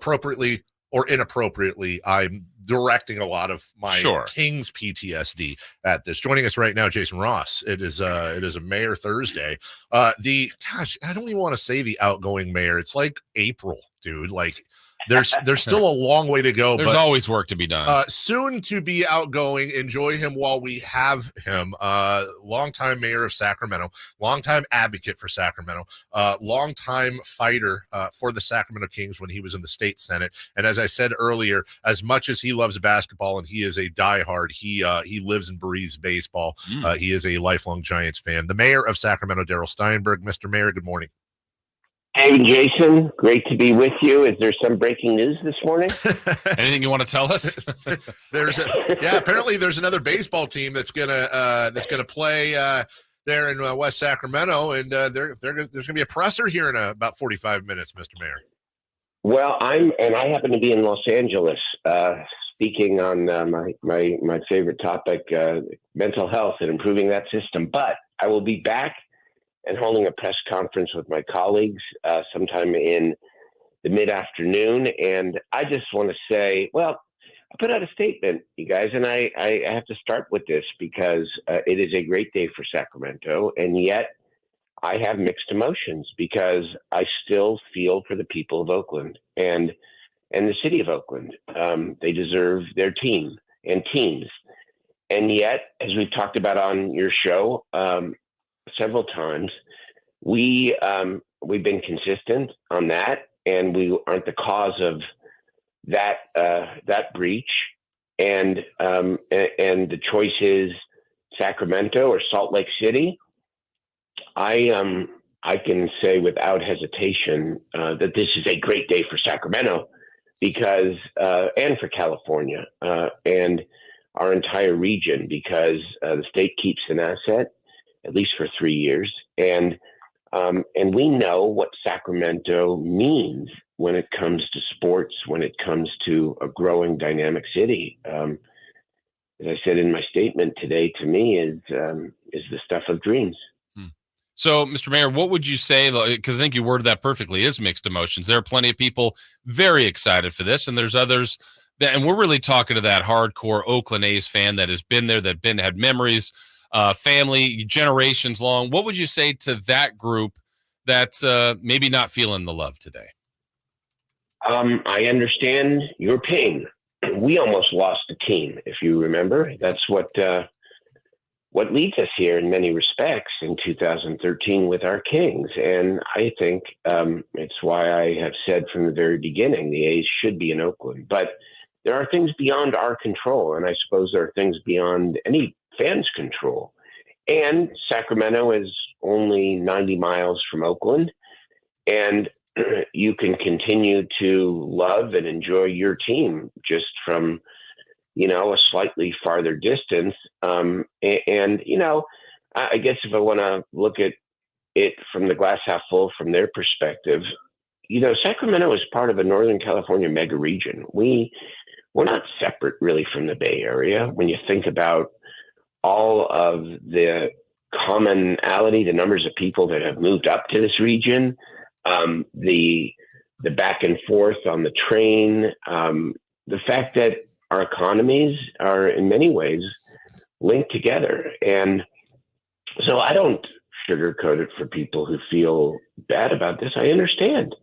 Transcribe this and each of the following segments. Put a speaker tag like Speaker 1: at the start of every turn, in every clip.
Speaker 1: appropriately or inappropriately, I'm directing a lot of my Kings PTSD at this. Joining us right now, Jason Ross. It is a Mayor Thursday. I don't even want to say the outgoing mayor. It's like April, dude. Like there's still a long way to go.
Speaker 2: There's always work to be done.
Speaker 1: Soon to be outgoing. Enjoy him while we have him. Longtime mayor of Sacramento, longtime advocate for Sacramento, longtime fighter for the Sacramento Kings when he was in the state Senate. And as I said earlier, as much as he loves basketball and he is a diehard, he lives and breathes baseball. He is a lifelong Giants fan. The mayor of Sacramento, Darrell Steinberg. Mr. Mayor, good morning.
Speaker 3: Hey, Jason, great to be with you. Is there some breaking news this morning?
Speaker 2: Anything you want to tell us?
Speaker 1: Apparently there's another baseball team that's gonna play there in West Sacramento, and there's gonna be a presser here in about 45 minutes, Mr. Mayor.
Speaker 3: Well, I happen to be in Los Angeles, speaking on my favorite topic, mental health and improving that system. But I will be back and holding a press conference with my colleagues sometime in the mid-afternoon. And I just want to say, well, I put out a statement, you guys, and I have to start with this because it is a great day for Sacramento, and yet I have mixed emotions because I still feel for the people of Oakland and the city of Oakland. They deserve their team and teams. And yet, as we've talked about on your show, several times, we've been consistent on that, and we aren't the cause of that breach. And the choice is Sacramento or Salt Lake City. I can say without hesitation that this is a great day for Sacramento because and for California and our entire region because the state keeps an asset, at least for 3 years. And we know what Sacramento means when it comes to sports, when it comes to a growing dynamic city. As I said in my statement today, to me is the stuff of dreams.
Speaker 2: So, Mr. Mayor, what would you say, because I think you worded that perfectly, is mixed emotions. There are plenty of people very excited for this, and there's others that, and we're really talking to that hardcore Oakland A's fan that has been there, had memories, family, generations long. What would you say to that group that's maybe not feeling the love today?
Speaker 3: I understand your pain. We almost lost a team, if you remember. That's what leads us here in many respects in 2013 with our Kings. And I think it's why I have said from the very beginning the A's should be in Oakland. But there are things beyond our control, and I suppose there are things beyond any fans' control. And Sacramento is only 90 miles from Oakland, and you can continue to love and enjoy your team just from, a slightly farther distance. I guess if I want to look at it from the glass half full from their perspective, Sacramento is part of a Northern California mega region. We're not separate really from the Bay Area. When you think about all of the commonality, the numbers of people that have moved up to this region, the back and forth on the train, the fact that our economies are in many ways linked together. And so I don't sugarcoat it for people who feel bad about this. I understand.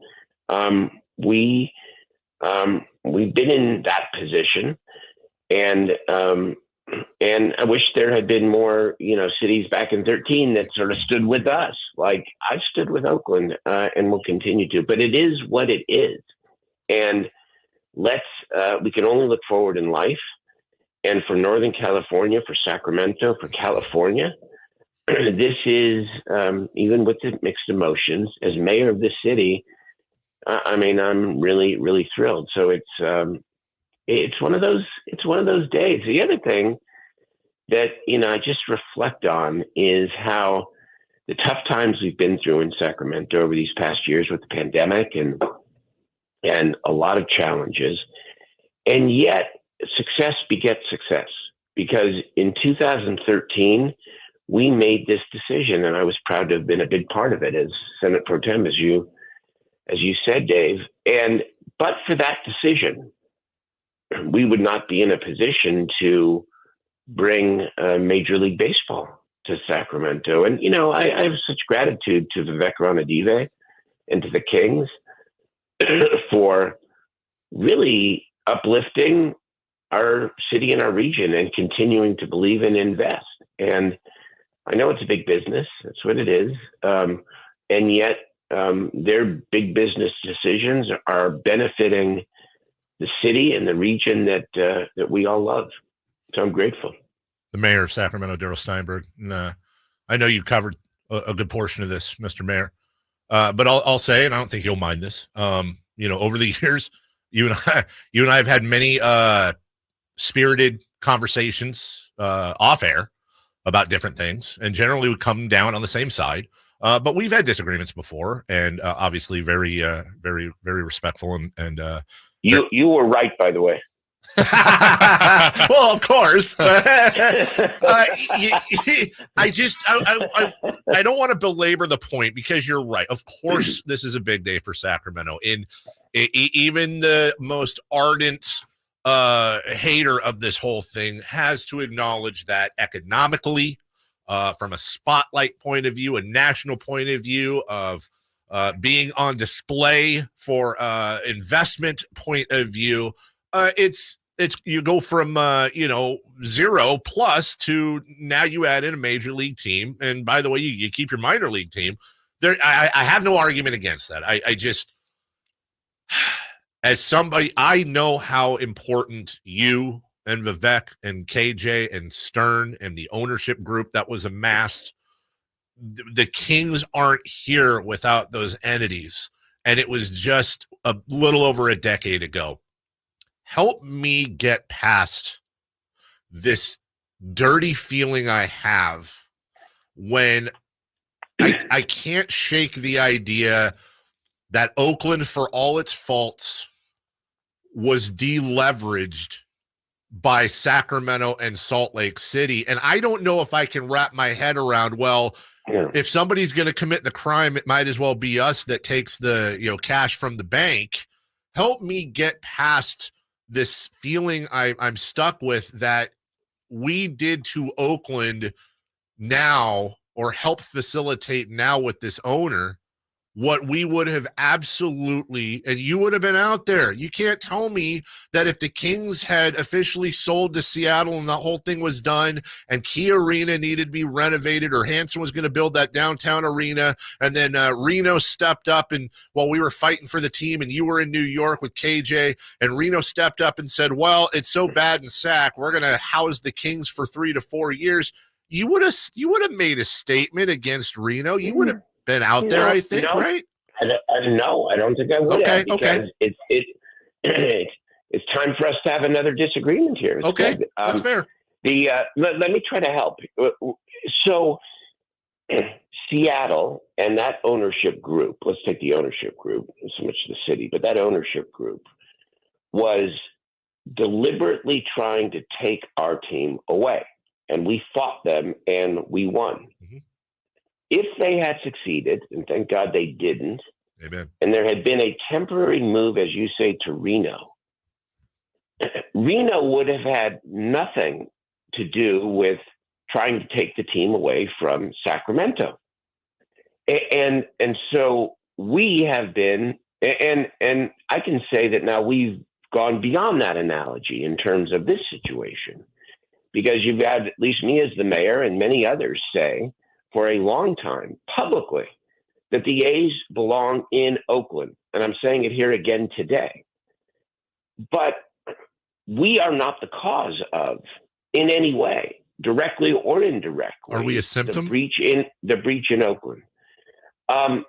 Speaker 3: We've been in that position, and I wish there had been more, cities back in 2013 that sort of stood with us. Like I've stood with Oakland, and will continue to. But it is what it is, and we can only look forward in life. And for Northern California, for Sacramento, for California, this is even with the mixed emotions. As mayor of this city, I'm really, really thrilled. So it's one of those days. The other thing that I just reflect on is how the tough times we've been through in Sacramento over these past years with the pandemic and a lot of challenges, and yet success begets success. Because in 2013, we made this decision, and I was proud to have been a big part of it as Senate Pro Tem, as you said, Dave. And but for that decision, we would not be in a position to bring Major League Baseball to Sacramento. And, I have such gratitude to Vivek Ranadive and to the Kings for really uplifting our city and our region and continuing to believe and invest. And I know it's a big business. That's what it is. And yet their big business decisions are benefiting the city and the region that we all love. So I'm grateful.
Speaker 1: The mayor of Sacramento, Darrell Steinberg. And, I know you covered a good portion of this, Mr. Mayor. But I'll say, and I don't think you'll mind this, over the years, you and I have had many spirited conversations off air about different things, and generally we come down on the same side. But we've had disagreements before, and obviously very, very, very respectful. And
Speaker 3: you were right, by the way.
Speaker 1: Well, of course. I don't want to belabor the point, because you're right. Of course, this is a big day for Sacramento. Even the most ardent hater of this whole thing has to acknowledge that economically, from a spotlight point of view, a national point of view, of being on display for investment point of view, it's you go from 0 plus to now you add in a major league team, and by the way, you keep your minor league team there. I have no argument against that. I just, as somebody, I know how important you and Vivek and KJ and Stern and the ownership group that was amassed. The Kings aren't here without those entities, and it was just a little over a decade ago. Help me get past this dirty feeling I have when I can't shake the idea that Oakland, for all its faults, was deleveraged by Sacramento and Salt Lake City. And I don't know if I can wrap my head around, if somebody's going to commit the crime, it might as well be us that takes the cash from the bank. Help me get past this feeling I'm stuck with, that we did to Oakland now, or helped facilitate now with this owner, what we would have absolutely, and you would have been out there. You can't tell me that if the Kings had officially sold to Seattle and the whole thing was done and Key Arena needed to be renovated, or Hanson was going to build that downtown arena, and then Reno stepped up, and while we were fighting for the team and you were in New York with KJ, and Reno stepped up and said, well, it's so bad in Sac, we're going to house the Kings for 3 to 4 years. You would have made a statement against Reno. You would have been out there, I think, right?
Speaker 3: I don't think I would have, because it's time for us to have another disagreement here.
Speaker 1: Okay, that's fair.
Speaker 3: Let me try to help. So Seattle and that ownership group, let's take the ownership group, not so much the city, but that ownership group was deliberately trying to take our team away. And we fought them and we won. Mm-hmm. If they had succeeded, and thank God they didn't,
Speaker 1: Amen,
Speaker 3: and there had been a temporary move, as you say, to Reno, Reno would have had nothing to do with trying to take the team away from Sacramento. And so we have been, and I can say that now we've gone beyond that analogy in terms of this situation, because you've had at least me as the mayor and many others say for a long time publicly that the A's belong in Oakland. And I'm saying it here again today. But we are not the cause of, in any way, directly or indirectly.
Speaker 1: Are we a symptom?
Speaker 3: The breach in Oakland. Are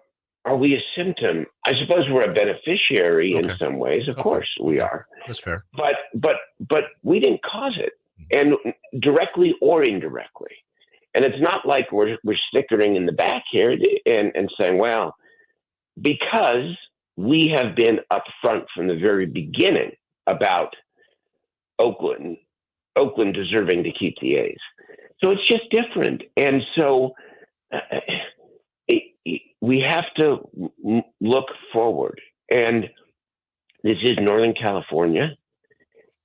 Speaker 3: we a symptom? I suppose we're a beneficiary in some ways. Of course we are.
Speaker 1: That's fair.
Speaker 3: But we didn't cause it, and directly or indirectly. And it's not like we're snickering in the back here and saying, well, because we have been upfront from the very beginning about Oakland deserving to keep the A's. So it's just different. And so we have to look forward. And This is Northern California.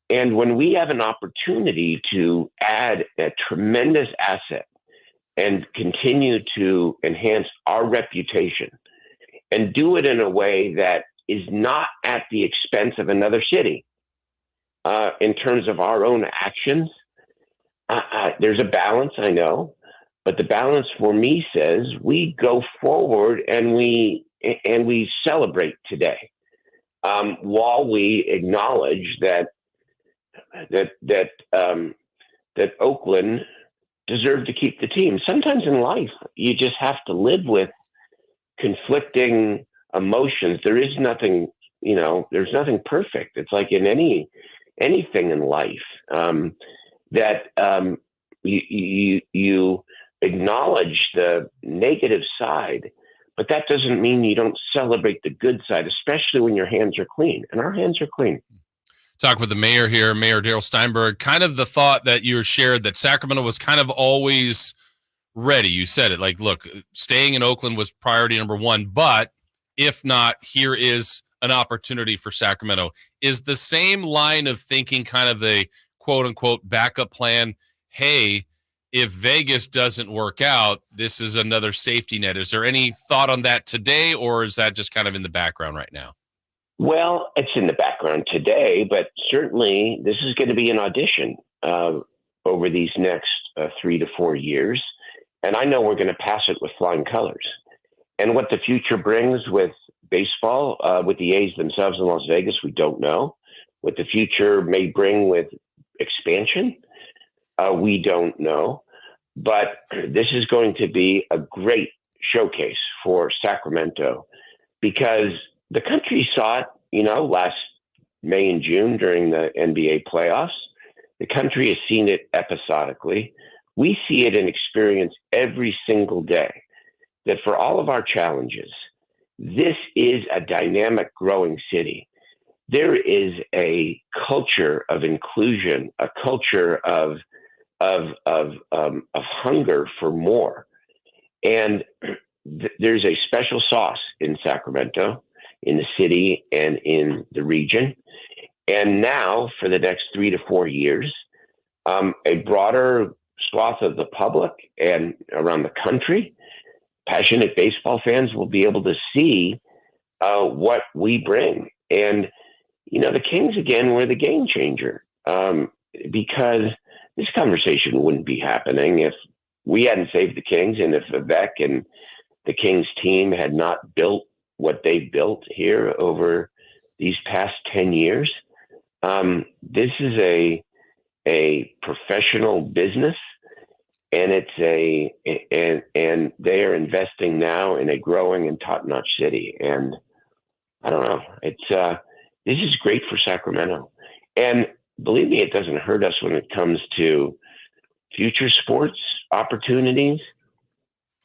Speaker 3: And when we have an opportunity to add a tremendous asset and continue to enhance our reputation and do it in a way that is not at the expense of another city in terms of our own actions, there's a balance, I know, but the balance for me says we go forward and we celebrate today while we acknowledge that Oakland deserved to keep the team. Sometimes in life, you just have to live with conflicting emotions. There is nothing, there's nothing perfect. It's like in anything in life that you acknowledge the negative side, but that doesn't mean you don't celebrate the good side, especially when your hands are clean. And our hands are clean.
Speaker 2: Talk with the mayor here, Mayor Darrell Steinberg, kind of the thought that you shared that Sacramento was kind of always ready. You said it like, look, staying in Oakland was priority number one, but if not, here is an opportunity for Sacramento. Is the same line of thinking kind of the quote unquote backup plan? Hey, if Vegas doesn't work out, this is another safety net. Is there any thought on that today, or is that just kind of in the background right now?
Speaker 3: Well, it's in the background today, but certainly this is going to be an audition over these next 3 to 4 years. And I know we're going to pass it with flying colors. And what the future brings with baseball, with the A's themselves in Las Vegas, we don't know. What the future may bring with expansion, we don't know. But this is going to be a great showcase for Sacramento because the country saw it, last May and June during the NBA playoffs. The country has seen it episodically. We see it and experience every single day that for all of our challenges, this is a dynamic, growing city. There is a culture of inclusion, a culture of hunger for more. And there's a special sauce in Sacramento, in the city and in the region. And now for the next 3 to 4 years, a broader swath of the public and around the country, passionate baseball fans will be able to see what we bring. And, the Kings, again, were the game changer because this conversation wouldn't be happening if we hadn't saved the Kings and if Vivek and the Kings team had not built what they built here over these past 10 years. This is a professional business, and and they are investing now in a growing and top-notch city. And I don't know, this is great for Sacramento. And believe me, it doesn't hurt us when it comes to future sports opportunities.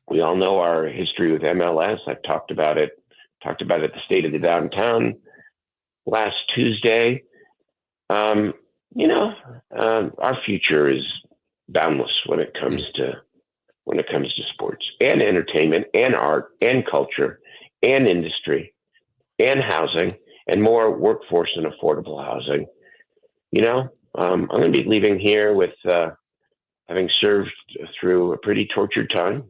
Speaker 3: We all know our history with MLS. I've talked about it at the State of the Downtown last Tuesday. Our future is boundless when it comes to sports and entertainment and art and culture and industry and housing and more workforce and affordable housing. I'm going to be leaving here with having served through a pretty tortured time,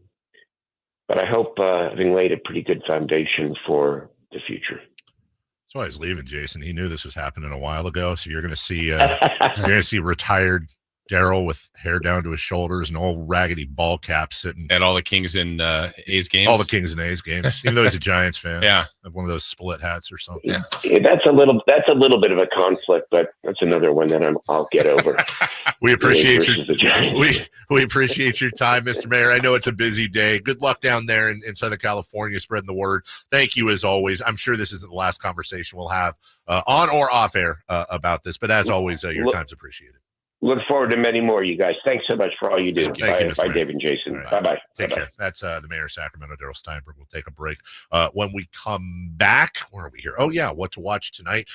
Speaker 3: but I hope having laid a pretty good foundation for the future.
Speaker 1: That's why he's leaving, Jason. He knew this was happening a while ago. So you're going to see retired Darrell with hair down to his shoulders and old raggedy ball cap sitting
Speaker 2: at all the Kings and A's games.
Speaker 1: All the Kings and A's games, even though he's a Giants fan.
Speaker 2: Yeah,
Speaker 1: have one of those split hats or something.
Speaker 3: Yeah, that's a little bit of a conflict, but that's another one that I'll get over.
Speaker 1: We appreciate we appreciate your time, Mr. Mayor. I know it's a busy day. Good luck down there in Southern California, spreading the word. Thank you as always. I'm sure this isn't the last conversation we'll have on or off air about this, but as always, your time's appreciated.
Speaker 3: Look forward to many more, you guys. Thanks so much for all you do.
Speaker 1: Thank you,
Speaker 3: Bye, Dave and Jason.
Speaker 1: Right.
Speaker 3: Bye-bye.
Speaker 1: Take care. That's the mayor of Sacramento, Darrell Steinberg. We'll take a break. When we come back, where are we here? Oh, yeah, what to watch tonight.